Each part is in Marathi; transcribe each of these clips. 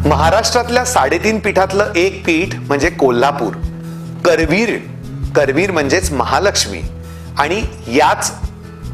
महाराष्ट्रातल्या 3.5 पीठातलं एक पीठ म्हणजे कोल्हापूर. करवीर म्हणजेच महालक्ष्मी. आणि याच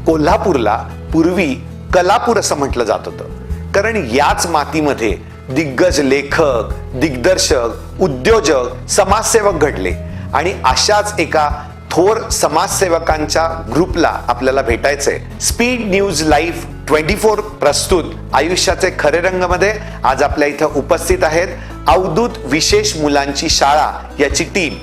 कोल्हापूरला पूर्वी कलापूर असं म्हटलं जात होतं, कारण याच मातीमध्ये दिग्गज लेखक, दिग्दर्शक, उद्योजक, समाजसेवक घडले. आणि अशाच एका थोर समाजसेवकांच्या ग्रुपला आपल्याला भेटायचंय. स्पीड न्यूज लाईव्ह 24 प्रस्तुत आयुष्याचे खरे रंग मध्ये आज आपल्या इथं उपस्थित आहेत अवधूत विशेष मुलांची शाळा याची टीम.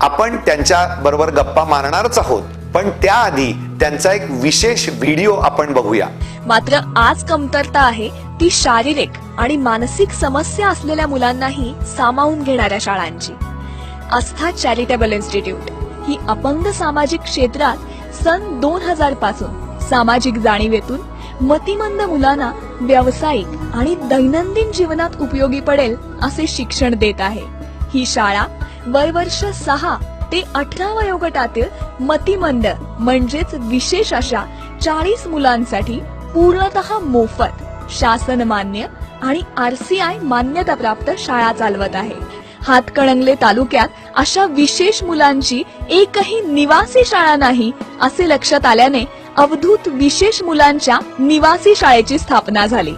आपण त्यांच्या बरोबर गप्पा मारणारच आहोत, पण त्याआधी त्यांचा एक विशेष व्हिडिओ आपण बघूया. मात्र आज कमतरता आहे ती शारीरिक आणि मानसिक समस्या असलेल्या मुलांनाही सामावून घेणाऱ्या शाळांची. आस्था चॅरिटेबल इन्स्टिट्यूट ही अपंग सामाजिक क्षेत्रात सन 2000 पासून सामाजिक जाणीवेतून मतिमंद मुलांना व्यावसायिक आणि दैनंदिन जीवनात उपयोगी पडेल असे शिक्षण देत आहे. ही शाळा वयवर्ष 6 ते 18 वयोगटातील मतिमंद म्हणजेच विशेष अशा 40 मुलांसाठी पूर्णतः मोफत, शासन मान्य आणि RCI मान्यताप्राप्त शाळा चालवत आहे. हातकणंगले तालुक्यात अशा विशेष मुलांची एकही निवासी शाळा नाही असे लक्षात आल्याने अवधूत विशेष मुलांच्या निवासी शाळेची स्थापना झाली.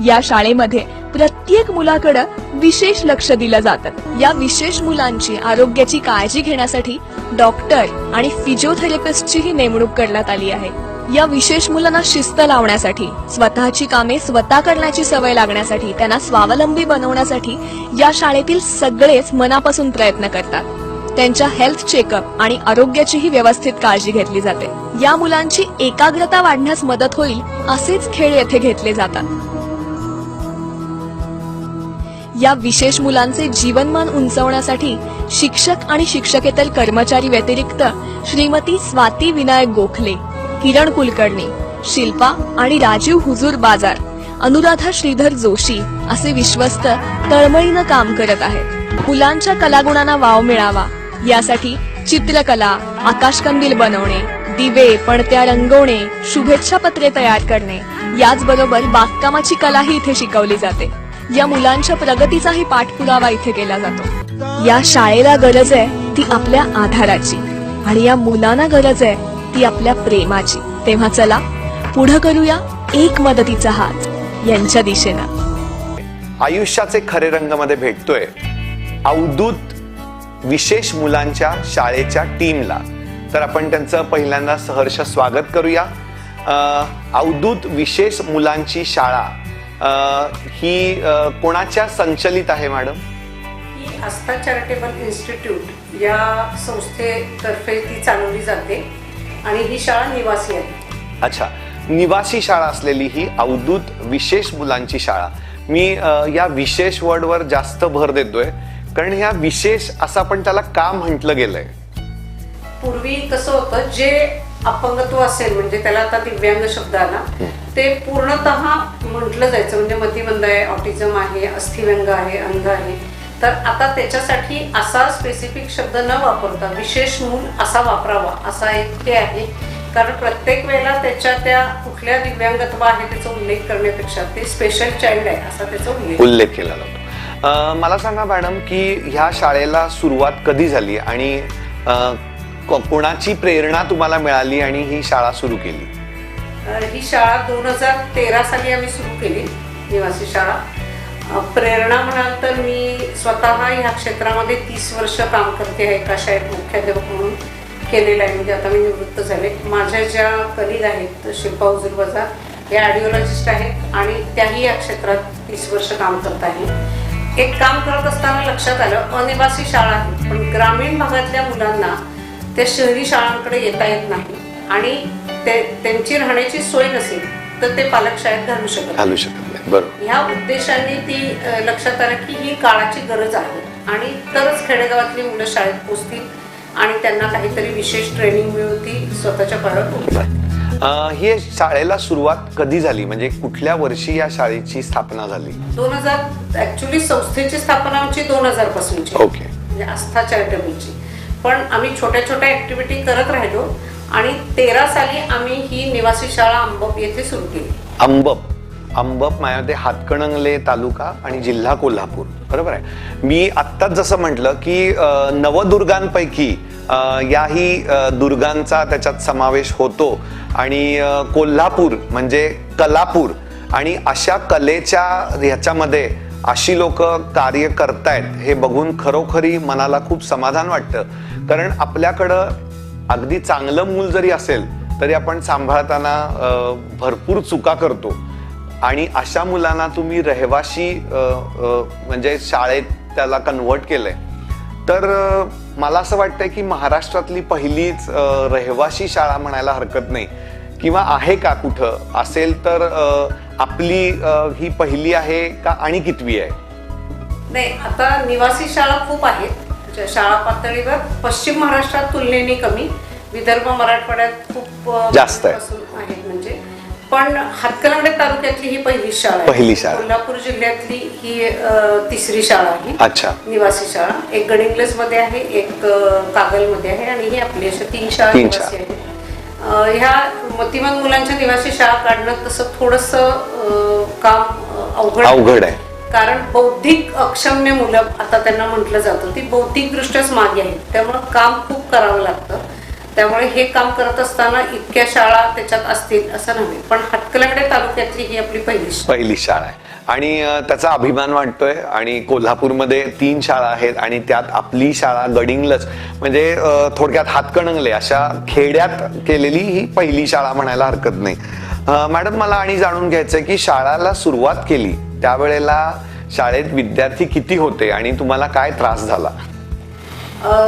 या शाळेमध्ये प्रत्येक मुलाकडे विशेष लक्ष दिलं जातं. या विशेष मुलांची आरोग्याची काळजी घेण्यासाठी डॉक्टर आणि फिजिओथेरपिस्टचीही नेमणूक करण्यात आली आहे. या विशेष मुलांना शिस्त लावण्यासाठी, स्वतःची कामे स्वतः करण्याची सवय लागण्यासाठी, त्यांना स्वावलंबी बनवण्यासाठी या शाळेतील सगळेच मनापासून प्रयत्न करतात. त्यांच्या हेल्थ चेकअप आणि आरोग्याचीही व्यवस्थित काळजी घेतली जाते. या मुलांची एकाग्रता वाढण्यास मदत होईल असेच खेळ येथे घेतले जातात. या विशेष मुलांचे जीवनमान उंचावण्यासाठी शिक्षक आणि शिक्षकेतर कर्मचारी व्यतिरिक्त श्रीमती स्वाती विनायक गोखले, किरण कुलकर्णी, शिल्पा आणि राजीव हुजूर बाजार, अनुराधा श्रीधर जोशी असे विश्वस्त तळमळीनं काम करत आहेत. मुलांच्या कलागुणांना वाव मिळावा यासाठी चित्रकला, आकाशकंदील बनवणे, दिवे, पणत्या रंगवणे, शुभेच्छा पत्रे तयार करणे, याचबरोबर बागकामाची कलाही इथे शिकवली जाते. या मुलांच्या प्रगतीचाही पाठपुरावा इथे केला जातो. या शाळेला गरज आहे ती आपल्या आधाराची आणि या मुलांना गरज आहे ती आपल्या प्रेमाची. तेव्हा चला पुढे करूया एक मदतीचा हात यांच्या दिशेनं. आयुष्याचे खरे रंग मध्ये भेटतोय अवधूत विशेष मुलांच्या शाळेच्या टीमला. तर आपण त्यांचं पहिल्यांदा सहर्ष स्वागत करूया. अवधूत विशेष मुलांची शाळा ही कोणाच्या संचलित आहे मॅडम? ही आस्था चॅरिटेबल इन्स्टिट्यूट या संस्थेतर्फे ती चालवली जाते आणि ही शाळा निवासी आहे. अच्छा, निवासी शाळा असलेली ही अवधूत विशेष मुलांची शाळा. मी या विशेष वर्डवर जास्त भर देतोय कारण ह्या विशेष असं आपण त्याला का म्हटलं गेलंय. पूर्वी कसं होतं, जे अपंगत्व असेल म्हणजे त्याला आता दिव्यांग शब्द आला, ते पूर्णतः म्हटलं जायचं म्हणजे मतिमंद आहे, ऑटिझम आहे, अस्थिव्यंग आहे, अंध आहे. तर आता त्याच्यासाठी असा स्पेसिफिक शब्द न वापरता विशेष मूल असा वापरावा असा एक हे आहे. कारण प्रत्येक वेळेला त्याच्या त्या कुठल्या दिव्यांगत्व आहे त्याचा उल्लेख करण्यापेक्षा ते स्पेशल चाइल्ड आहे असा त्याचा उल्लेख केला जातो. मला सांगा मॅडम की ह्या शाळेला सुरुवात कधी झाली आणि कोणाची प्रेरणा तुम्हाला मिळाली आणि ही शाळा सुरू केली? ही शाळा 2013 साली आम्ही सुरू केली, निवासी शाळा. प्रेरणा म्हणाल तर मी स्वतः ह्या क्षेत्रामध्ये 30 वर्ष काम करते आहे. एका शाळेत मुख्याध्यापक म्हणून केलेलं आहे, म्हणजे आता मी निवृत्त झाले. माझ्या ज्या कलिग आहेत शिल्पा हुजूर बाजार, हे ऑडिओलॉजिस्ट आहेत आणि त्याही या क्षेत्रात 30 वर्ष काम करत आहे. एक काम करत असताना लक्षात आलं, अनिवासी शाळा आहे पण ग्रामीण भागातल्या मुलांना त्या शहरी शाळांकडे येता येत नाही आणि त्यांची राहण्याची सोय नसेल तर ते पालक शाळेत घालू शकत नाही. बरोबर. ह्या उद्देशाने ती लक्षात आलं की ही काळाची गरज आहे आणि तरच खेडेगावातली मुलं शाळेत पोहोचतील आणि त्यांना काहीतरी विशेष ट्रेनिंग मिळवती स्वतःच्या पायावर. ही शाळेला सुरुवात कधी झाली, म्हणजे कुठल्या वर्षी या शाळेची स्थापना झाली? 2000. ऍक्च्युली संस्थेची स्थापना आमची 2000 पासूनची. ओके. म्हणजे आस्था चॅरिटेबलची. पण आम्ही छोट्या छोट्या ऍक्टिव्हिटी करत राहिलो आणि 13 साली आम्ही ही निवासी शाळा अंबप येथे सुरू केली. अंबप अंबप मायावते हातकणंगले तालुका आणि जिल्हा कोल्हापूर, बरोबर आहे. मी आत्ताच जसं म्हटलं की नवदुर्गांपैकी याही दुर्गांचा त्याच्यात समावेश होतो आणि कोल्हापूर म्हणजे कलापूर आणि अशा कलेच्या ह्याच्यामध्ये अशी लोक कार्य करतायत हे बघून खरोखरी मनाला खूप समाधान वाटतं. कारण आपल्याकडं अगदी चांगलं मूल जरी असेल तरी आपण सांभाळताना भरपूर चुका करतो आणि अशा मुलांना तुम्ही रहिवाशी म्हणजे शाळेत त्याला कन्व्हर्ट केलंय. तर मला असं वाटतंय की महाराष्ट्रातली पहिलीच रहिवाशी शाळा म्हणायला हरकत नाही, किंवा आहे का कुठं असेल तर आपली ही पहिली आहे का आणि कितवी आहे? नाही, आता निवासी शाळा खूप आहेत शाळा पातळीवर. पश्चिम महाराष्ट्रात तुलनेने कमी, विदर्भ मराठवाड्यात खूप जास्त आहे म्हणजे. पण हातकणंगले तालुक्यातली ही पहिली शाळा आहे. कोल्हापूर जिल्ह्यातली ही तिसरी शाळा आहे. अच्छा. निवासी शाळा एक गडिंग्लज मध्ये आहे, एक कागल मध्ये आहे आणि ही आपली अशा 3 शाळा निवासी आहेत. ह्या मतिमंद मुलांच्या निवासी शाळा काढणं तसं थोडस काम अवघड आहे. कारण बौद्धिक अक्षम्य मुलं आता त्यांना म्हटलं जातं ती बौद्धिकदृष्ट्याच मागे आहेत, त्यामुळे काम खूप करावं लागतं. त्यामुळे हे काम करत असताना इतक्या शाळा त्याच्यात असतील असं नव्हे, पण हातकणंगले तालुक्यातली ही आपली पहिली शाळा आहे आणि त्याचा अभिमान वाटतोय. आणि कोल्हापूरमध्ये 3 शाळा आहेत आणि त्यात आपली शाळा गडिंग्लज म्हणजे थोडक्यात हातकणंगले अशा खेड्यात केलेली ही पहिली शाळा म्हणायला हरकत नाही. मॅडम, मला आणि जाणून घ्यायचंय की शाळेला सुरुवात केली त्यावेळेला शाळेत विद्यार्थी किती होते आणि तुम्हाला काय त्रास झाला?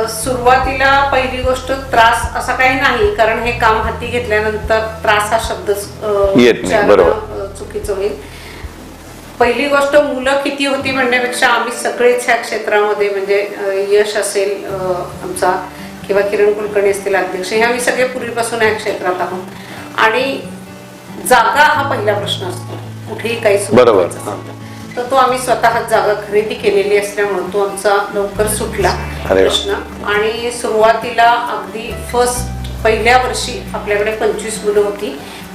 सुरुवातीला पहिली गोष्ट त्रास असा काही नाही, कारण हे काम हाती घेतल्यानंतर त्रास हा शब्दच येत नाही. बरोबर, चुकीचं होईल. पहिली गोष्ट मुलं किती होती म्हणण्यापेक्षा आम्ही सगळेच ह्या क्षेत्रामध्ये म्हणजे यश असेल आमचा किंवा किरण कुलकर्णी असतील अध्यक्ष, हे आम्ही सगळे पूर्वीपासून या क्षेत्रात आहोत आणि जागा हा पहिला प्रश्न असतो कुठेही काही बरोबर. तर तो आम्ही स्वतः जागा खरेदी केलेली असल्यामुळे तो आमचा लवकर सुटला प्रश्न. आणि सुरुवातीला अगदी पहिल्या वर्षी आपल्याकडे 25 मुलं होती,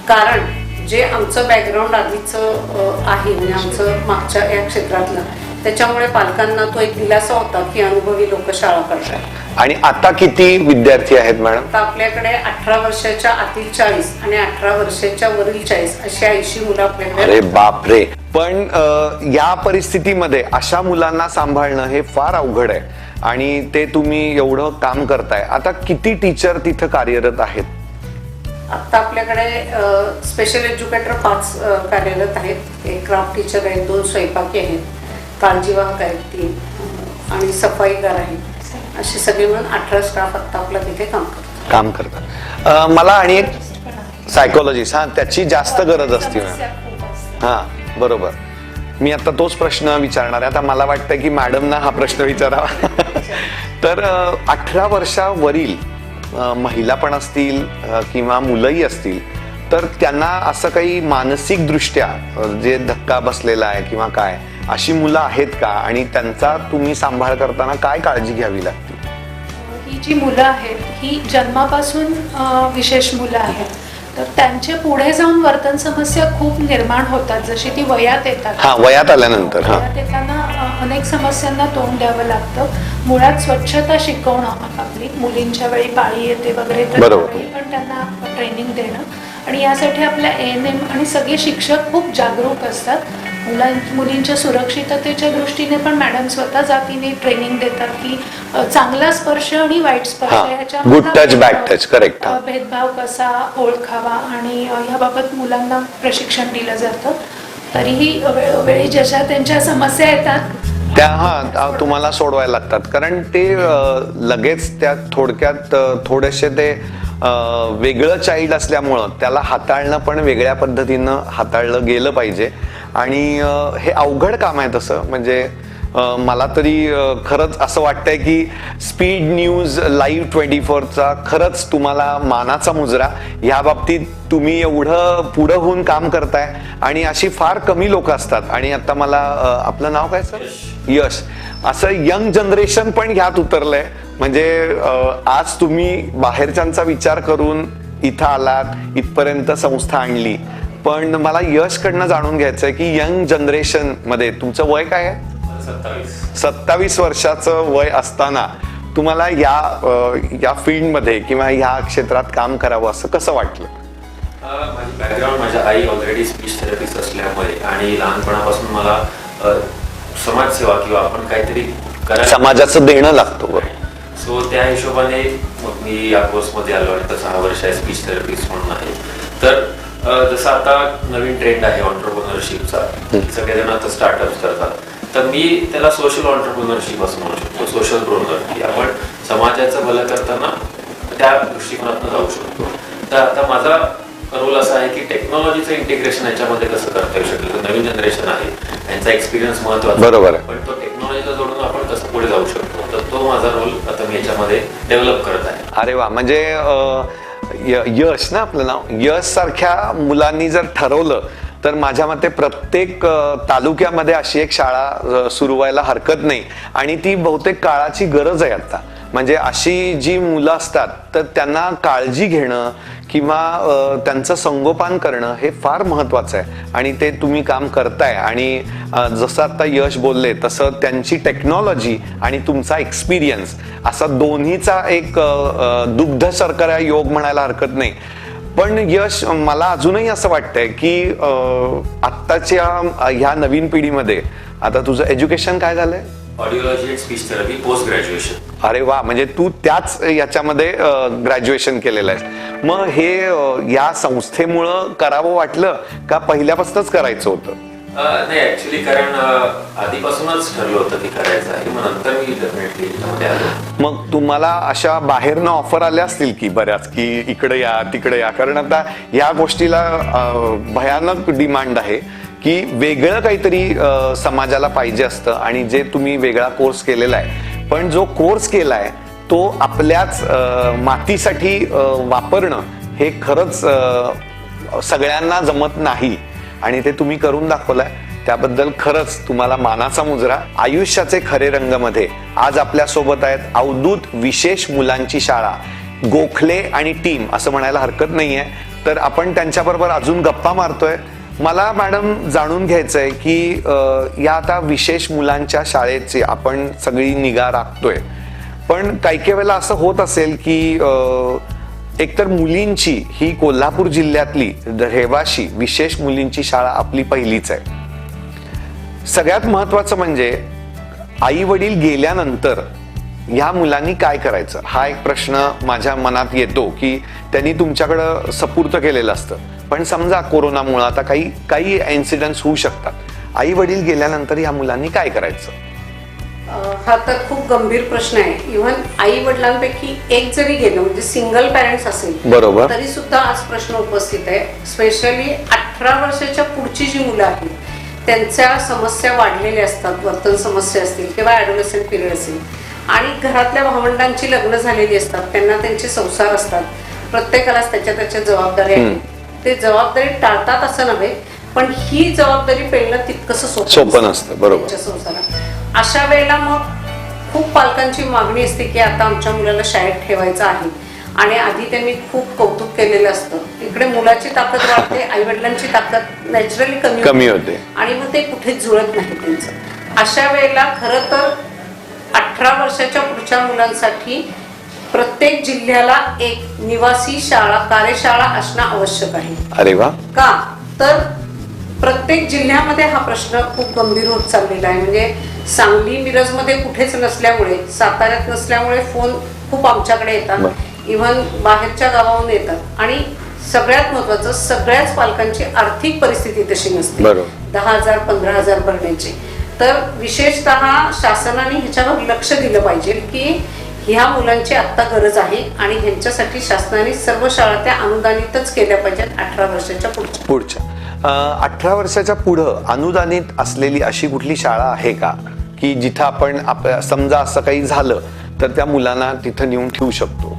कारण जे आमचं बॅकग्राऊंड आधीचं आहे म्हणजे आमचं मागच्या या क्षेत्रातलं, त्याच्यामुळे पालकांना तो एक दिलासा होता की अनुभवी लोक शाळा करतात. आणि आता किती विद्यार्थी आहेत मॅडम? आता आपल्याकडे 18 वर्षाच्या आतील 40 आणि 18 वर्षाच्या वरील 40 अशी 80 मुलं आपल्याकडे. अरे बापरे. पण या परिस्थितीमध्ये अशा मुलांना सांभाळणं हे फार अवघड आहे आणि ते तुम्ही एवढं काम करताय. आता किती टीचर तिथं कार्यरत आहेत? आता आपल्याकडे स्पेशल एज्युकेटर 5 कार्यरत आहेत. एक क्राफ्ट टीचर आहेत, 2 स्वयंपाकी आहेत, काळजीवाहक आहेत 3 आणि सफाईगार आहेत. असे सगळे मिळून 18 स्टाफ आता आपला तिथे काम करतात. मला आणि एक सायकोलॉजिस्ट, त्याची जास्त गरज असते. बरोबर. मी आता तोच प्रश्न विचारणार आहे. आता मला वाटतं की मॅडमना हा प्रश्न विचारावा. तर 18 वर्षावरील महिला पण असतील किंवा मुलंही असतील, तर त्यांना असं काही मानसिक दृष्ट्या जे धक्का बसलेला आहे किंवा काय, अशी मुलं आहेत का आणि त्यांचा तुम्ही सांभाळ करताना काय काळजी घ्यावी लागते? ही जी मुलं आहेत ही जन्मापासून विशेष मुलं आहेत, तर त्यांचे पुढे जाऊन वर्तन समस्या खूप निर्माण होतात. जशी ती वयात येतात, वयात आल्यानंतर वयात येताना अनेक समस्यांना तोंड द्यावं लागतं. मुळात स्वच्छता शिकवणं आपली, मुलींच्या वेळी पाळी येते वगैरे तर त्यावेळी पण त्यांना ट्रेनिंग देणं, आणि यासाठी आपल्या ANM आणि सगळे शिक्षक खूप जागरूक असतात. मुलींच्या सुरक्षिततेच्या दृष्टीने पण मॅडम स्वतः जातीने ट्रेनिंग देतात की चांगला स्पर्श आणि वाईट स्पर्श ह्याच्यामध्ये भेदभाव कसा ओळखावा, आणि याबाबत मुलांना प्रशिक्षण दिलं जातं. तरीही वेळोवेळी जशा त्यांच्या समस्या येतात त्या तुम्हाला सोडवायला लागतात, कारण ते लगेच त्या थोडक्यात थोडेसे ते वेगळं चाइल्ड असल्यामुळं त्याला हाताळणं पण वेगळ्या पद्धतीनं हाताळलं गेलं पाहिजे. आणि हे अवघड काम आहे तसं. म्हणजे मला तरी खरंच असं वाटतंय की स्पीड न्यूज लाईव्ह 24चा खरंच तुम्हाला मानाचा मुजरा. या बाबतीत तुम्ही एवढं पुढं होऊन काम करताय आणि अशी फार कमी लोक असतात. आणि आता मला आपलं नाव काय सर? यश. असं यंग जनरेशन पण ह्यात उतरलंय. म्हणजे आज तुम्ही बाहेरच्यांचा विचार करून इथं आलात, इथपर्यंत संस्था आणली, पण मला यश कडनं जाणून घ्यायचंय की यंग जनरेशन मध्ये तुमचं वय काय आहे? 27 वर्षाचं वय असताना तुम्हाला या फील्डमध्ये किंवा ह्या क्षेत्रात काम करावं असं कसं वाटलं? माझी बॅकग्राऊंड, माझ्या आई ऑलरेडी स्पीच थेरपिस्ट असल्यामुळे आणि लहानपणापासून मला समाजसेवा किंवा आपण काहीतरी करायला समाजाचं देणं लागतं. सो त्या हिशोबाने मग मी या कोर्समध्ये आलो आणि 6 वर्ष आहे स्पीच थेरपिस्ट म्हणून आहे. तर जसं आता नवीन ट्रेंड आहे ऑन्टरप्रिनरशिपचा, सगळेजण आता स्टार्टअप करतात, तर मी त्याला सोशल ऑन्टरप्रिनरशिप असं म्हणू शकतो, सोशल प्रोनर, की आपण समाजाचं भलं करताना त्या दृष्टिकोनातून जाऊ शकतो. तर आता माझा रोल असा आहे की टेक्नॉलॉजीचं इंटिग्रेशन याच्यामध्ये कसं करता येऊ शकेल. नवीन जनरेशन आहे, त्यांचा एक्सपिरियन्स महत्त्वाचा, बरोबर आहे, पण तो टेक्नॉलॉजीला जोडून आपण कसं पुढे जाऊ शकतो, तर तो माझा रोल आता मी याच्यामध्ये डेव्हलप करत आहे. अरे वा, म्हणजे यश ना आपलं नाव, यश सारख्या मुलांनी जर ठरवलं तर माझ्या मते प्रत्येक तालुक्यामध्ये अशी एक शाळा सुरू व्हायला हरकत नाही. आणि ती बहुतेक काळाची गरज आहे आता. म्हणजे अशी जी मुलं असतात तर त्यांना काळजी घेणं किंवा त्यांचं संगोपन करणं हे फार महत्वाचं आहे आणि ते तुम्ही काम करताय. आणि जसं आता यश बोलले तसं त्यांची टेक्नॉलॉजी आणि तुमचा एक्सपिरियन्स असा दोन्हीचा एक दुग्ध शर्करा योग म्हणायला हरकत नाही. पण यश, मला अजूनही असं वाटतंय की आत्ताच्या ह्या नवीन पिढीमध्ये, आता तुझं एज्युकेशन काय झालंय? Audiology and speech therapy, post graduation. अरे वा, म्हणजे तू त्याच याच्यामध्ये ग्रॅज्युएशन केलेलं आहे. मग हे या संस्थेमुळं करावं वाटलं का पहिल्यापासूनच करायचं होतं? नाही, ऍक्च्युली कारण आधीपासूनच ठरलं होतं की करायचं आहे. मग नंतर मी डेफिनेटली त्यामध्ये आलो. मग तुम्हाला अशा बाहेरनं ऑफर आल्या असतील की बऱ्याच, की इकडे या तिकडे या, कारण आता या गोष्टीला भयानक डिमांड आहे की वेगळं काहीतरी समाजाला पाहिजे असतं. आणि जे तुम्ही वेगळा कोर्स केलेला आहे, पण जो कोर्स केलाय तो आपल्याच मातीसाठी वापरणं हे खरंच सगळ्यांना जमत नाही आणि ते तुम्ही करून दाखवलाय. त्याबद्दल खरंच तुम्हाला मानाचा मुजरा. आयुष्याचे खरे रंग मध्ये आज आपल्या सोबत आहेत अवधूत विशेष मुलांची शाळा, गोखले आणि टीम असं म्हणायला हरकत नाहीये. तर आपण त्यांच्याबरोबर अजून गप्पा मारतोय. मला मॅडम जाणून घ्यायचंय की या आता विशेष मुलांच्या शाळेची आपण सगळी निगा राखतोय, पण काही वेळेला असं होत असेल की एकतर मुलींची ही कोल्हापूर जिल्ह्यातली रहिवाशी विशेष मुलींची शाळा आपली पहिलीच आहे. सगळ्यात महत्वाचं म्हणजे आई वडील गेल्यानंतर ह्या मुलांनी काय करायचं हा एक प्रश्न माझ्या मनात येतो की त्यांनी तुमच्याकडं सपूर्त केलेलं असतं, पण समजा कोरोनामुळे आता काही इन्सिडेंट्स होऊ शकतात. आई वडील गेल्यानंतर ह्या मुलांनी काय करायचं? हा तर खूप गंभीर प्रश्न आहे. इव्हन आई वडिलांपैकी एक जरी गेलं, म्हणजे सिंगल पॅरेंट्स असेल, बरोबर, तरी सुद्धा आज प्रश्न उपस्थित आहे. स्पेशली 18 वर्षाच्या पुढची जी मुलं आहेत त्यांच्या समस्या वाढलेल्या असतात, वर्तन समस्या असतील किंवा ॲडोलेसंट पिरियड असेल, आणि घरातल्या भावंडांची लग्न झालेली असतात, त्यांना त्यांचे संसार असतात, प्रत्येकालाच त्याच्या जबाबदारी आहे. ते जबाबदारी टाळतात असं नव्हे, पण ही जबाबदारी पेलणं तितकंसं सोपं नसतं. बरोबर, त्यांच्या संसारात. अशा वेळेला मग खूप पालकांची मागणी असते की आता आमच्या मुलाला शाळेत ठेवायचं आहे, आणि आधी त्यांनी खूप कौतुक केलेलं असतं. इकडे मुलाची ताकद वाढते, आई वडिलांची ताकद नॅचरली कमी होते आणि मग ते कुठेच जुळत नाही त्यांचं. अशा वेळेला खरं तर 18 वर्षाच्या पुढच्या मुलांसाठी प्रत्येक जिल्ह्याला एक निवासी शाळा, कार्यशाळा असणं आवश्यक आहे. अरे वा. का तर प्रत्येक जिल्ह्यामध्ये हा प्रश्न खूप गंभीर होत चाललेला आहे. म्हणजे सांगली, मिरजमध्ये कुठेच नसल्यामुळे, साताऱ्यात नसल्यामुळे फोन खूप आमच्याकडे येतात, इव्हन बाहेरच्या गावाहून येतात. आणि सगळ्यात महत्वाचं, सगळ्याच पालकांची आर्थिक परिस्थिती तशी नसते 10,000 15,000 भरण्याची. तर विशेषतः शासनाने ह्याच्यावर लक्ष दिलं पाहिजे की ह्या मुलांची आत्ता गरज आहे आणि ह्यांच्यासाठी शासनाने सर्व शाळा त्या अनुदानितच केल्या पाहिजेत 18 वर्षाच्या पुढच्या. 18 वर्षाच्या पुढं अनुदानित असलेली अशी कुठली शाळा आहे का की जिथं आपण समजा असं काही झालं तर त्या मुलांना तिथं नेऊन ठेवू शकतो?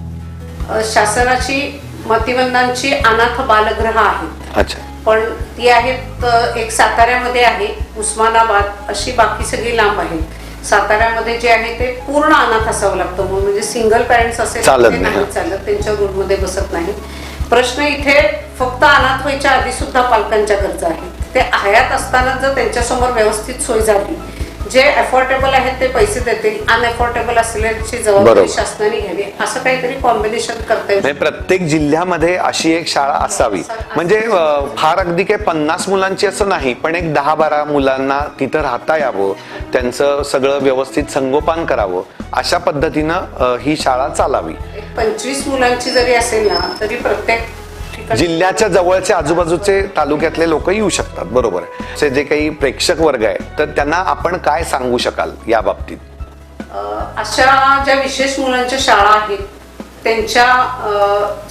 शासनाची मतिमंदांची अनाथ बालगृह आहेत. अच्छा. पण ती आहेत, एक साताऱ्यामध्ये आहे, उस्मानाबाद, अशी बाकी सगळी लांब आहेत. साताऱ्यामध्ये जे आहे ते पूर्ण अनाथ असावं लागतं, म्हणजे सिंगल पॅरेंट्स असेल चालत नाही चालत, त्यांच्या रूममध्ये बसत नाही. प्रश्न इथे फक्त अनाथ व्हायच्या आधी सुद्धा पालकांच्या गरजा आहेत. ते हयात असताना जर त्यांच्यासमोर व्यवस्थित सोय झाली, जे अफोर्डेबल आहेत ते पैसे देतील, अनअफोर्डेबल असलेल्याची जबाबदारी बरोबर. शासनाने घ्यावी, असं काहीतरी कॉम्बिनेशन करता येईल. म्हणजे प्रत्येक जिल्ह्यामध्ये अशी एक शाळा असावी. म्हणजे फार अगदी काही 50 मुलांची असं नाही, पण एक 10-12 मुलांना तिथं राहता यावं, त्यांचं सगळं व्यवस्थित संगोपन करावं, अशा पद्धतीनं ही शाळा चालावी. 25 मुलांची जरी असेल ना तरी प्रत्येक ठिकाणी जिल्ह्याच्या जवळचे आजूबाजूचे तालुक्यातले लोक येऊ शकतात. बरोबर आहे. असे जे काही प्रेक्षक वर्ग आहे तर त्यांना आपण काय सांगू शकाल या बाबतीत? अशा ज्या विशेष मुलांच्या शाळा आहेत त्यांच्या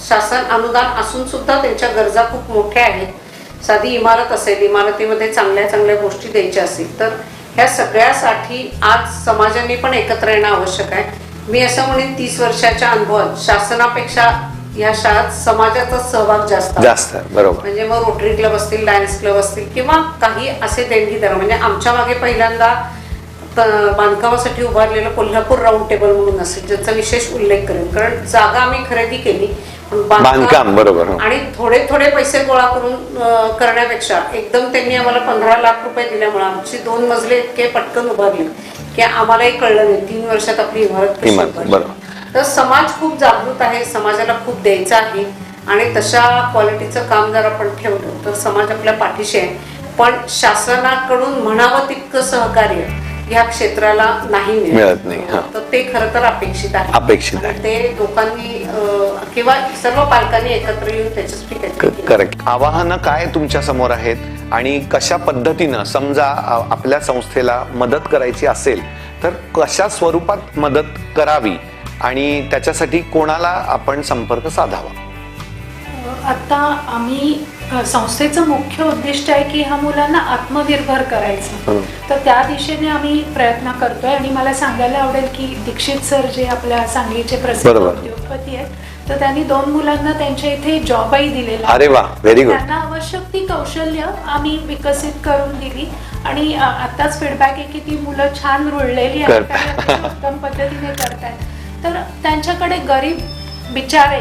शासन अनुदान असून सुद्धा त्यांच्या गरजा खूप मोठ्या आहेत. साधी इमारत असेल, इमारतीमध्ये चांगल्या चांगल्या गोष्टी द्यायच्या असतील तर ह्या सगळ्यासाठी आज समाजाने पण एकत्र येणं आवश्यक आहे. मी असं म्हणेन 30 वर्षाच्या अनुभवात शासनापेक्षा या शाळेत समाजाचा सहभाग जास्त आहे. बरोबर. म्हणजे मग रोटरी क्लब असतील, डान्स क्लब असतील किंवा काही असे देणगीदार. म्हणजे आमच्या मागे पहिल्यांदा बांधकामासाठी उभारलेलं कोल्हापूर राऊंड टेबल म्हणून असेल, ज्याचा विशेष उल्लेख करेन, कारण जागा आम्ही खरेदी केली बांधकाम. बरोबर. आणि थोडे थोडे पैसे गोळा करून करण्यापेक्षा एकदम त्यांनी आम्हाला 15 लाख रुपये दिल्यामुळे आमची 2 मजले इतके पटकन उभारले की आम्हालाही कळलं नाही 3 वर्षात आपली इमारत कशी उभारली. बरोबर. तर समाज खूप जागृत आहे, समाजाला खूप द्यायचं आहे आणि तशा क्वालिटीचं काम जर आपण ठेवलं तर समाज आपल्या पाठीशी आहे. पण शासनाकडून म्हणावं तितकं सहकार्य ह्या क्षेत्राला नाही मिळत नाही. तर ते खरं तर अपेक्षित आहे. अपेक्षित आहे. ते लोकांनी किंवा सर्व पालकांनी एकत्र येऊन त्याच्यासाठी करेक्ट. आवाहनं काय तुमच्या समोर आहेत आणि कशा पद्धतीनं समजा आपल्या संस्थेला मदत करायची असेल तर कशा स्वरूपात मदत करावी आणि त्याच्यासाठी कोणाला आपण संपर्क साधावा? आता आम्ही संस्थेचं मुख्य उद्दिष्ट आहे की ह्या मुलांना आत्मनिर्भर करायचं. तर त्या दिशेने आम्ही प्रयत्न करतोय आणि मला सांगायला आवडेल की दीक्षित सर जे आपल्या सांगलीचे प्रसिद्ध उद्योगपती आहेत तर त्यांनी 2 मुलांना त्यांच्या इथे जॉबही दिलेला. अरे वा, व्हेरी गुड. त्यांना आवश्यक ती कौशल्य आम्ही विकसित करून दिली आणि आताच फीडबॅक आहे की ती मुलं छान रुळलेली आहेत, उत्तम पद्धतीने करतायत. तर त्यांच्याकडे गरीब बिचारे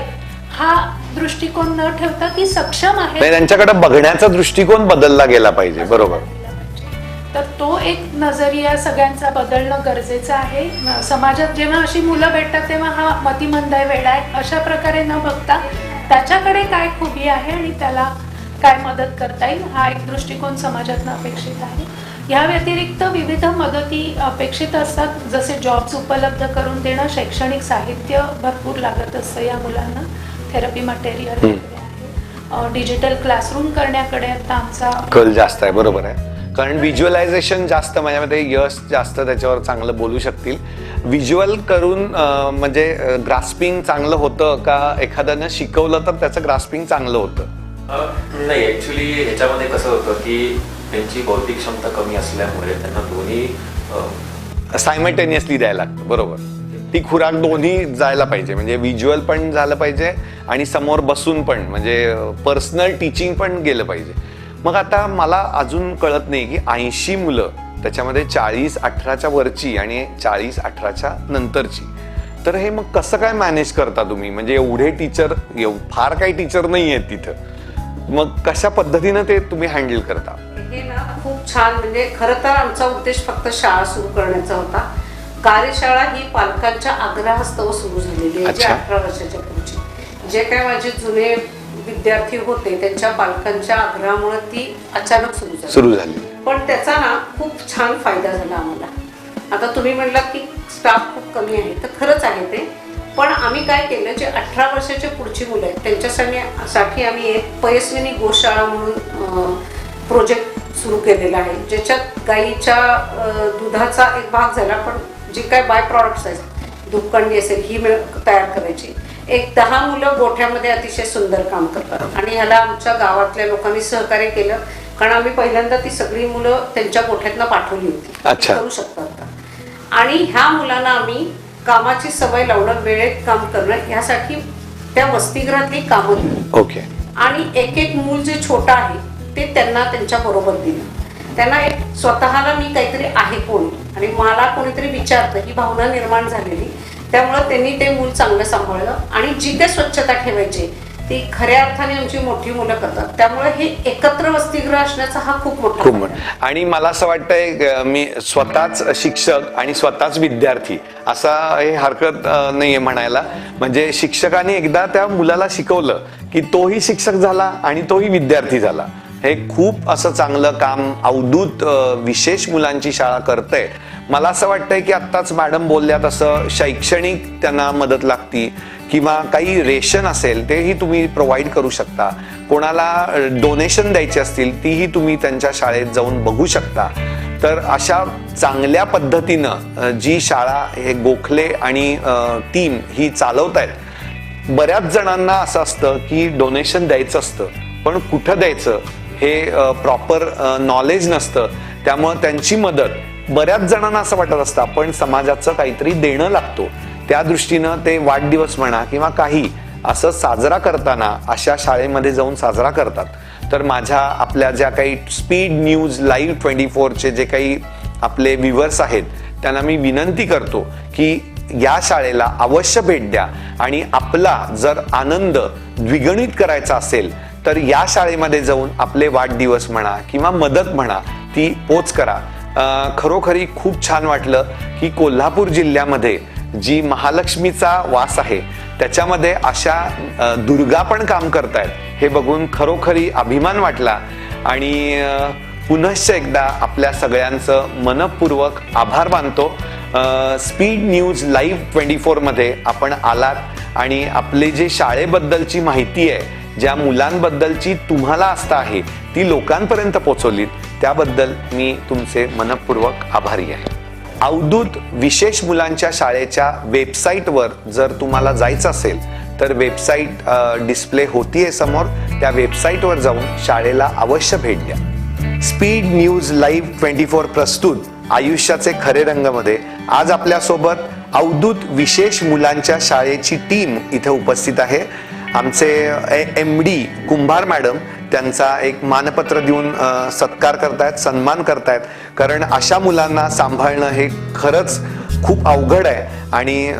हा दृष्टिकोन न ठेवता की सक्षम आहे, त्यांच्याकडे बघण्याचा दृष्टिकोन बदलला गेला पाहिजे. बरोबर. तर तो एक नजरिया सगळ्यांचा बदलणं गरजेचं आहे. समाजात जेव्हा अशी मुलं भेटतात तेव्हा हा मतिमंद आहे, वेडा आहे अशा प्रकारे न बघता त्याच्याकडे काय खूबी आहे आणि त्याला काय मदत करता येईल हा एक दृष्टिकोन समाजातनं अपेक्षित आहे. या व्यतिरिक्त विविध मदती अपेक्षित असतात, जसे जॉब्स उपलब्ध करून देणं, शैक्षणिक साहित्य भरपूर लागत असतं या मुलांना, थेरपी मटेरियल, डिजिटल क्लासरूम करण्याकडे आता आमचा कल जास्त आहे. बरोबर आहे. कारण व्हिज्युअलायझेशन जास्त, माझ्यामध्ये यश जास्त त्याच्यावर चांगलं बोलू शकतील. व्हिज्युअल करून म्हणजे ग्रास्पिंग चांगलं होतं का एखाद्यानं शिकवलं तर त्याचं ग्रास्पिंग चांगलं होतं? नाही, ऍक्च्युली ह्याच्यामध्ये कसं होतं की त्यांची बौद्धिक क्षमता कमी असल्यामुळे त्यांना दोन्ही सायमल्टेनियसली द्यायला लागतं. बरोबर. ती खुराक दोन्ही जायला पाहिजे, म्हणजे व्हिज्युअल पण झालं पाहिजे आणि समोर बसून पण, म्हणजे पर्सनल टीचिंग पण गेलं पाहिजे. मग आता मला अजून कळत नाही की 80 मुलं, त्याच्यामध्ये 40-18च्या वरची आणि 40-18च्या नंतरची, तर हे मग कसं काय मॅनेज करता तुम्ही? म्हणजे एवढे टीचर, फार काही टीचर नाही आहेत तिथं, मग कशा पद्धतीनं ते तुम्ही हँडल करता? हे ना खूप छान. म्हणजे खरं तर आमचा उद्देश फक्त शाळा सुरू करण्याचा होता. कार्यशाळा ही पालकांच्या आग्रहास्तव सुरू झालेली आहे. जे 18 वर्षाच्या पुढची जे काय माझे जुने विद्यार्थी होते त्यांच्या पालकांच्या आग्रहामुळे ती अचानक सुरू झाली. पण त्याचा ना खूप छान फायदा झाला आम्हाला. आता तुम्ही म्हणलात की स्टाफ खूप कमी आहे, तर खरंच आहे ते. पण आम्ही काय केलं, जे 18 वर्षाच्या पुढची मुलं आहेत त्यांच्यासाठी आम्ही एक पयस्विनी गोशाळा म्हणून प्रोजेक्ट सुरू केलेला आहे, ज्याच्यात गाईच्या दुधाचा एक भाग झाला, पण जे काय बाय प्रॉडक्ट्स आहेत, दूधकंडी असेल ही तयार करायची. एक 10 मुलं गोठ्यामध्ये अतिशय सुंदर काम करतात आणि ह्याला आमच्या गावातल्या लोकांनी सहकार्य केलं, कारण आम्ही पहिल्यांदा ती सगळी मुलं त्यांच्या गोठ्यातनं पाठवली होती. करू शकतात. आणि ह्या मुलांना आम्ही कामाची सवय लावणं, वेळेत काम करणं, ह्यासाठी त्या वसतिगृहातली कामं दिली. ओके. आणि एक मूल जे छोटं आहे ते त्यांना त्यांच्या बरोबर दिलं. त्यांना एक स्वतःला मी काहीतरी आहे कोण आणि मला कोणीतरी विचारतं ही भावना निर्माण झालेली. त्यामुळं त्यांनी ते मूल चांगलं सांभाळलं आणि जी काही स्वच्छता ठेवायची ती खऱ्या अर्थाने आमची मोठी मुलं करतात. त्यामुळे हे एकत्र वसतिगृह असण्याचा हा खूप मोठा खूप फायदा मोठं. आहे. आणि मला असं वाटतंय मी स्वतःच शिक्षक आणि स्वतःच विद्यार्थी असा हे हरकत नाहीये म्हणायला. म्हणजे शिक्षकाने एकदा त्या मुलाला शिकवलं की तोही शिक्षक झाला आणि तोही विद्यार्थी झाला. हे खूप असं चांगलं काम अवधूत विशेष मुलांची शाळा करते. मला असं वाटतंय की आत्ताच मॅडम बोलल्या तसं शैक्षणिक त्यांना मदत लागती किंवा काही रेशन असेल तेही तुम्ही प्रोव्हाइड करू शकता. कोणाला डोनेशन द्यायची असतील तीही तुम्ही त्यांच्या शाळेत जाऊन बघू शकता. तर अशा चांगल्या पद्धतीनं जी शाळा हे गोखले आणि टीम ही चालवतायत. बऱ्याच जणांना असं असतं की डोनेशन द्यायचं असतं पण कुठं द्यायचं हे प्रॉपर नॉलेज नसतं. त्यामुळं त्यांची मदत बऱ्याच जणांना असं वाटत असतं आपण समाजाचं काहीतरी देणं लागतो. त्या दृष्टीनं ते वाढदिवस म्हणा किंवा काही असं साजरा करताना अशा शाळेमध्ये जाऊन साजरा करतात. तर माझ्या आपल्या ज्या काही स्पीड न्यूज लाईव्ह 24चे जे काही आपले व्ह्युअर्स आहेत त्यांना मी विनंती करतो की या शाळेला अवश्य भेट द्या आणि आपला जर आनंद द्विगुणित करायचा असेल तर या शाळेमध्ये जाऊन आपले वाढदिवस म्हणा किंवा मदत म्हणा ती पोच करा. खरोखरी खूप छान वाटलं की कोल्हापूर जिल्ह्यामध्ये जी महालक्ष्मीचा वास आहे त्याच्यामध्ये अशा दुर्गा पण काम करतायत हे बघून खरोखरी अभिमान वाटला. आणि पुनश्च एकदा आपल्या सगळ्यांचं मनपूर्वक आभार मानतो. स्पीड न्यूज लाईव्ह 24 मध्ये आपण आलात आणि आपले जे शाळेबद्दलची माहिती आहे ज्या मुलांबद्दलची तुम्हाला आस्था आहे ती लोकांपर्यंत पोहोचवलीत त्याबद्दल मी तुमचे मनपूर्वक आभारी आहे. अवधूत विशेष मुलांच्या शाळेच्या वेबसाईटवर जर तुम्हाला जायचं असेल तर वेबसाईट डिस्प्ले होतीये समोर. त्या वेबसाईटवर जाऊन शाळेला अवश्य भेट द्या. स्पीड न्यूज लाईव्ह 24 प्रस्तुत आयुष्याचे खरे रंगमध्ये आज आपल्यासोबत अवधूत विशेष मुलांच्या शाळेची टीम इथे उपस्थित आहे. आमचे MD कुंभार मॅडम त्यांचा एक मानपत्र देऊन सत्कार करतायत, सन्मान करतायत. कारण अशा मुलांना सांभाळणं हे खरंच खूप अवघड आहे आणि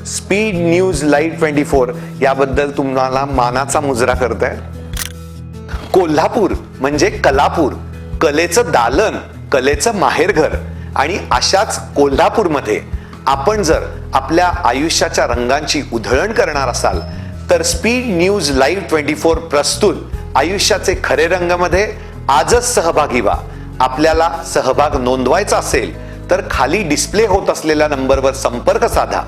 स्पीड न्यूज लाईव्ह 24 याबद्दल तुम्हाला मानाचा मुजरा करतायत. कोल्हापूर म्हणजे कलापूर, कलेचं दालन, कलेचं माहेरघर. आणि अशाच कोल्हापूरमध्ये आपण जर आपल्या आयुष्याच्या रंगांची उधळण करणार असाल तर स्पीड न्यूज लाईव्ह 24 प्रस्तुत आयुष्याचे खरे रंगमध्ये आजच सहभागी व्हा. आपल्याला सहभाग नोंदवायचा असेल तर खाली डिस्प्ले होत असलेल्या नंबरवर संपर्क साधा.